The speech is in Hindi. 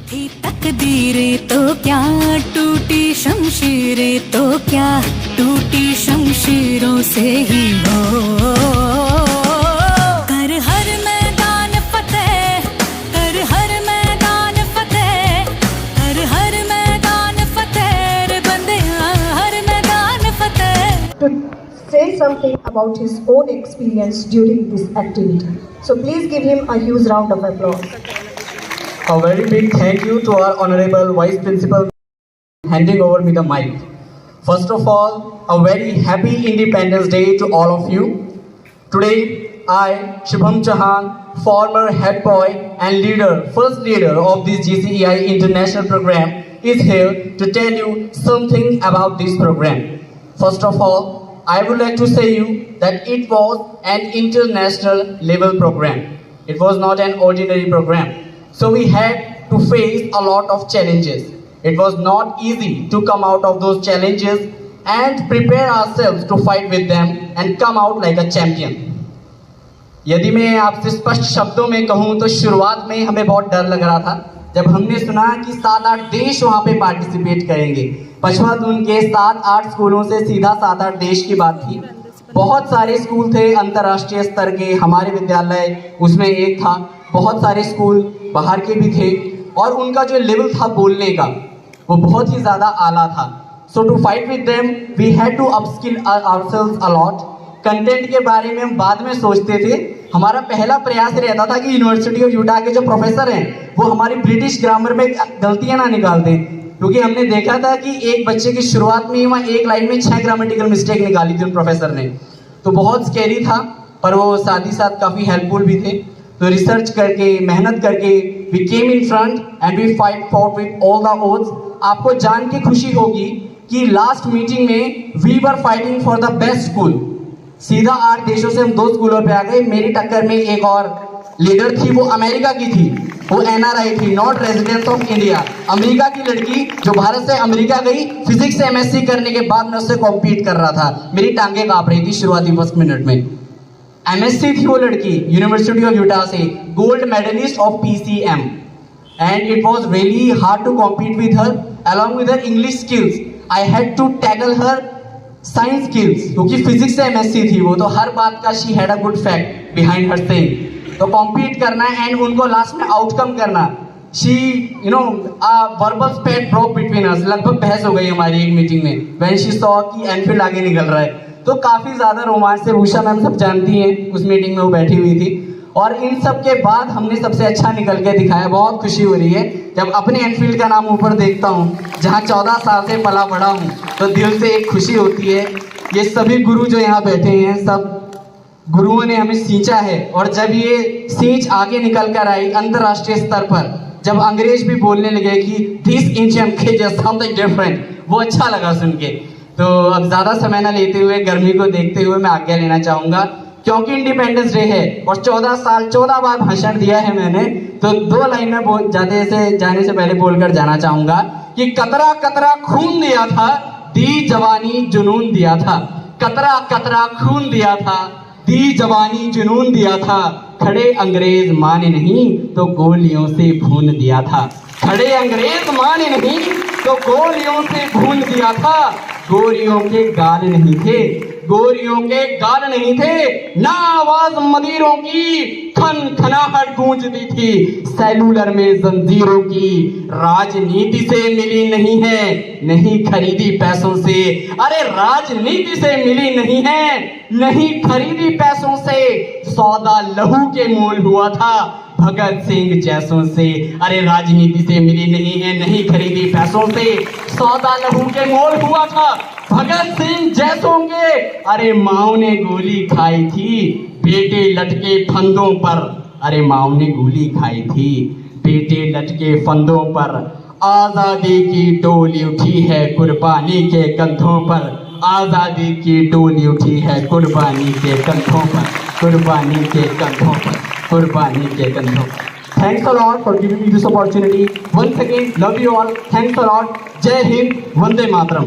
थी तकदीरें तो क्या, टूटी शमशीरें तो क्या, टूटी शमशीरों से ही हो कर हर मैदान फतेह, कर हर मैदान फतेह, कर हर मैदान फतेह रे बंदे हर मैदान फतेह। To say something about his own experience during this activity. So please give him a huge round of applause. A very big thank you to our Honorable Vice Principal handing over me the mic. First of all, a very happy Independence Day to all of you. Today, I, Shubham Chauhan, former head boy and leader, first leader of this GCEI International Program, is here to tell you something about this program. First of all, I would like to say you that it was an international level program. It was not an ordinary program. So we had to face a lot of challenges. It was not easy to come out of those challenges and prepare ourselves to fight with them and come out like a champion. यदि मैं आपसे स्पष्ट शब्दों में कहूँ तो शुरुआत में हमें बहुत डर लग रहा था जब हमने सुना कि 7-8 देश वहाँ पे पार्टिसिपेट करेंगे। पछवादून के 7-8 स्कूलों से सीधा 7-8 देश की बात थी। बहुत सारे स्कूल थे अंतर्राष्ट्रीय स्तर के, हमारे विद्यालय उसमें एक था। बहुत सारे स्कूल बाहर के भी थे और उनका जो लेवल था बोलने का वो बहुत ही ज़्यादा आला था। So to fight with them we had to upskill ourselves a lot. Content के बारे में हम बाद में सोचते थे। हमारा पहला प्रयास रहता था कि यूनिवर्सिटी ऑफ यूटा के जो प्रोफेसर हैं वो हमारी ब्रिटिश ग्रामर में गलतियां ना निकाल दें, क्योंकि हमने देखा था कि एक बच्चे की शुरुआत में ही वहाँ एक लाइन में 6 ग्रामेटिकल मिस्टेक निकाली थी उन प्रोफेसर ने। तो बहुत स्कैरी था, पर वो साथ ही साथ काफ़ी हेल्पफुल भी थे। तो रिसर्च करके, मेहनत करके we came in front and we fought with all the odds. आपको जान के खुशी होगी कि लास्ट मीटिंग में we were fighting for the best school. सीधा 8 देशों से हम 2 स्कूलों पे आ गए। मेरी टक्कर में एक और लीडर थी, वो अमेरिका की थी, वो NRI थी, not resident of India. America की लड़की जो भारत से अमेरिका गई, फिजिक्स से MSc करने के बाद मैं उससे कॉम्पीट कर रहा था। मेरी टांगे कांप रही थी शुरुआती फर्स्ट मिनट में। MSc थी वो लड़की, यूनिवर्सिटी ऑफ यूटा से, gold medalist of PCM, and it was really hard to compete with her along with her English skills. I had to tackle her science skills, क्योंकि फिजिक्स से MSc थी वो, तो हर बात का she had a good fact behind her saying. तो कॉम्पीट करना एंड उनको लास्ट में आउटकम करना, she you know verbal spat broke between us. लगभग बहस हो गई हमारी एक मीटिंग में व्हेन शी सॉ कि एनफील्ड आगे निकल रहा है। तो काफ़ी ज़्यादा रोमांच से, उषा मैम सब जानती हैं, उस मीटिंग में वो बैठी हुई थी। और इन सब के बाद हमने सबसे अच्छा निकल के दिखाया। बहुत खुशी हो रही है जब अपने एनफील्ड का नाम ऊपर देखता हूँ, जहाँ 14 साल से पला बड़ा हूँ, तो दिल से एक खुशी होती है। ये सभी गुरु जो यहाँ बैठे हैं, सब गुरुओं ने हमें सींचा है, और जब ये सींच आगे निकल कर आई अंतर्राष्ट्रीय स्तर पर, जब अंग्रेज भी बोलने लगे कि this ancient kid is something different, वो अच्छा लगा सुन के। तो अब ज़्यादा समय न लेते हुए, गर्मी को देखते हुए मैं आज्ञा लेना चाहूँगा, क्योंकि इंडिपेंडेंस डे है और 14 बार भाषण दिया है मैंने, तो 2 लाइन में जाने से पहले बोलकर जाना चाहूँगा कि कतरा कतरा खून दिया था, दी जवानी जुनून दिया था। कतरा कतरा खून दिया था, दी जवानी जुनून दिया था। खड़े अंग्रेज माने नहीं तो गोलियों से भून दिया था। खड़े अंग्रेज माने नहीं तो गोलियों से भून दिया था। गोरियों के गाल नहीं थे, गोरियों के गाल नहीं थे, ना आवाज मदीरों की खन खनाहट गूंजती थी। सेलुलर में जंजीरों की राजनीति से मिली नहीं है, नहीं खरीदी पैसों से। अरे राजनीति से मिली नहीं है, नहीं खरीदी पैसों से। सौदा लहू के मोल हुआ था भगत सिंह जैसों से। अरे राजनीति से मिली नहीं है, नहीं खरीदी पैसों से। सौदा लहू के मोल हुआ था भगत सिंह जैसों के। अरे माओ ने गोली खाई थी बेटे लटके फंदों पर। अरे माओ ने गोली खाई थी बेटे लटके फंदों पर। आजादी की डोली उठी है कुर्बानी के कंधों पर। आजादी की डोली उठी है कुर्बानी के कंधों पर, कुर्बानी के कंधों पर, कुर्बानी के कंधों पर। Thanks a lot for giving me this opportunity. Once again, love you all. Thanks a lot. जय हिंद, वंदे मातरम।